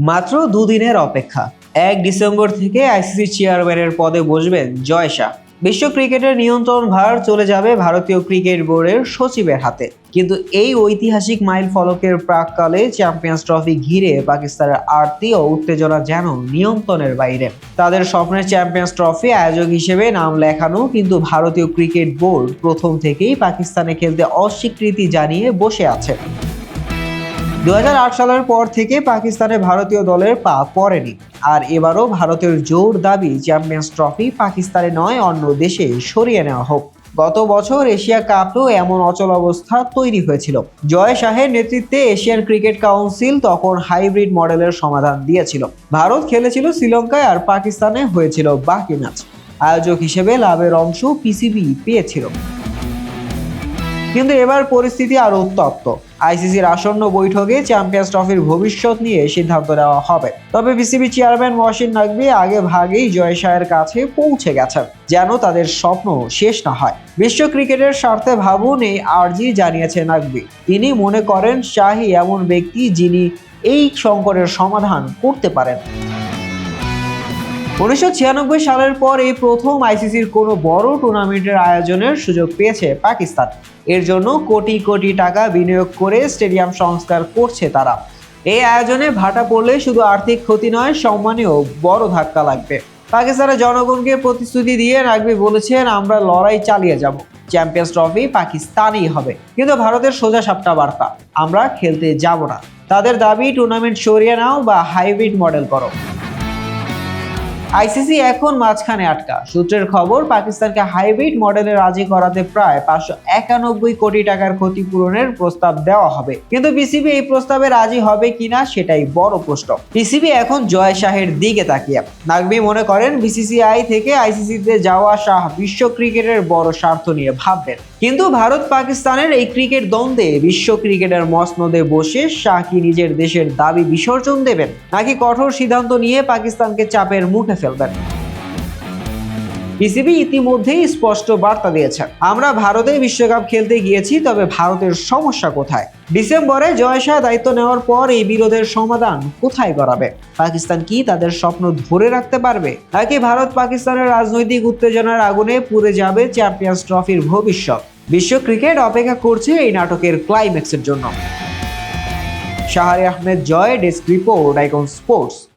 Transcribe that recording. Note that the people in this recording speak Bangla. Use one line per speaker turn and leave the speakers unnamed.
মাত্র দুদিনের অপেক্ষা। 1 ডিসেম্বর থেকে আইসিসি চেয়ারম্যানের পদে বসবেন জয় শাহ। বিশ্ব ক্রিকেটের নিয়ন্ত্রণ ভার চলে যাবে ভারতীয় ক্রিকেট বোর্ডের সচিবের হাতে। কিন্তু এই ঐতিহাসিক মাইল ফলকের প্রাককালে চ্যাম্পিয়ন্স ট্রফি ঘিরে পাকিস্তানের আরতি ও উত্তেজনা যেন নিয়ন্ত্রণের বাইরে। তাদের স্বপ্নের চ্যাম্পিয়ন্স ট্রফি আয়োজক হিসেবে নাম লেখানো, কিন্তু ভারতীয় ক্রিকেট বোর্ড প্রথম থেকেই পাকিস্তানে খেলতে অস্বীকৃতি জানিয়ে বসে আছে। 2008 সালের পর থেকে পাকিস্তানে ভারতীয় দলের পা পড়েনি। আর এবারও ভারতের জোর দাবি চ্যাম্পিয়ন্স ট্রফি পাকিস্তানে নয়, অন্য দেশে সরিয়ে নেওয়া হোক। গত বছর এশিয়া কাপেও এমন অচল অবস্থা তৈরি হয়েছিল। জয় শাহের নেতৃত্বে এশিয়ান ক্রিকেট কাউন্সিল তখন হাইব্রিড মডেলের সমাধান দিয়েছিল। ভারত খেলেছিল শ্রীলঙ্কায় আর পাকিস্তানে হয়েছিল বাকি ম্যাচ। আয়োজক হিসেবে লাভের অংশ পিসিবি পেয়েছিল। কিন্তু এবার পরিস্থিতি আরো উত্তপ্ত। আইসিসির আসন্ন বৈঠকে চ্যাম্পিয়ন্স ট্রফির ভবিষ্যৎ নিয়ে সিদ্ধান্ত নেওয়া হবে। তবে পিসিবি চেয়ারম্যান মহসিন নাকভি আগে ভাগেই জয় শাহের কাছে পৌঁছে গেছেন, যেন তাদের স্বপ্ন শেষ না হয়। বিশ্ব ক্রিকেটের স্বার্থে ভাবুন, এই আর্জি জানিয়েছে নাকভি। তিনি মনে করেন শাহই এমন ব্যক্তি যিনি এই সংকটের সমাধান করতে পারেন। 1996 সালের পর এই প্রথম আইসিসির কোনো বড় টুর্নামেন্টের আয়োজনের সুযোগ পেয়েছে পাকিস্তান। এর জন্য কোটি কোটি টাকা বিনিয়োগ করে স্টেডিয়াম সংস্কার করছে তারা। এই আয়োজনে ভাটা পড়লে শুধু আর্থিক ক্ষতি নয়, সম্মানেও বড় ধাক্কা লাগবে। পাকিস্তানের জনগণকে প্রতিশ্রুতি দিয়ে নাকভি বলেছেন, আমরা লড়াই চালিয়ে যাব, চ্যাম্পিয়ন্স ট্রফি পাকিস্তানেই হবে। কিন্তু ভারতের সোজা সাপটা বার্তা, আমরা খেলতে যাব না। তাদের দাবি, টুর্নামেন্ট সরিয়ে নাও বা হাইব্রিড মডেল করো। আইসিসি এখন মাঝখানে আটকা। সূত্রের খবর, পাকিস্তানকে হাইব্রিড মডেলে রাজি করাতে প্রায় 591 কোটি টাকার ক্ষতিপূরণের প্রস্তাব দেওয়া হবে। কিন্তু পিসিবি এই প্রস্তাবে রাজি হবে কিনা সেটাই বড় প্রশ্ন। পিসিবি এখন জয় শাহের দিকে তাকিয়ে। নাকভি মনে করেন, বিসিসিআই থেকে আইসিসিতে যাওয়া শাহ বিশ্ব ক্রিকেটের বড় স্বার্থ নিয়ে ভাববেন। কিন্তু ভারত পাকিস্তানের এই ক্রিকেট দ্বন্দ্বে বিশ্ব ক্রিকেটের মসনদে বসে শাহ কি নিজের দেশের দাবি বিসর্জন দেবেন, নাকি কঠোর সিদ্ধান্ত নিয়ে পাকিস্তানকে চাপের মুখে ফেলবেন? পিসিবি ইতিমধ্যেই স্পষ্ট বার্তা দিয়েছে, আমরা ভারতে বিশ্বকাপ খেলতে গিয়েছি, তবে ভারতের সমস্যা কোথায়? ডিসেম্বরে জয় শাহ দায়িত্ব নেওয়ার পর এই বিরোধের সমাধান কোথায় করাবে? পাকিস্তান কি তাদের স্বপ্ন ধরে রাখতে পারবে, নাকি ভারত পাকিস্তানের রাজনৈতিক উত্তেজনার আগুনে পুড়ে যাবে চ্যাম্পিয়ন্স ট্রফির ভবিষ্যৎ? বিশ্ব ক্রিকেট অপেক্ষা করছে এই নাটকের ক্লাইম্যাক্সের জন্য। শাহরি আহমেদ জয়, ডেস্ক রিপোর্ট, আইকন স্পোর্টস।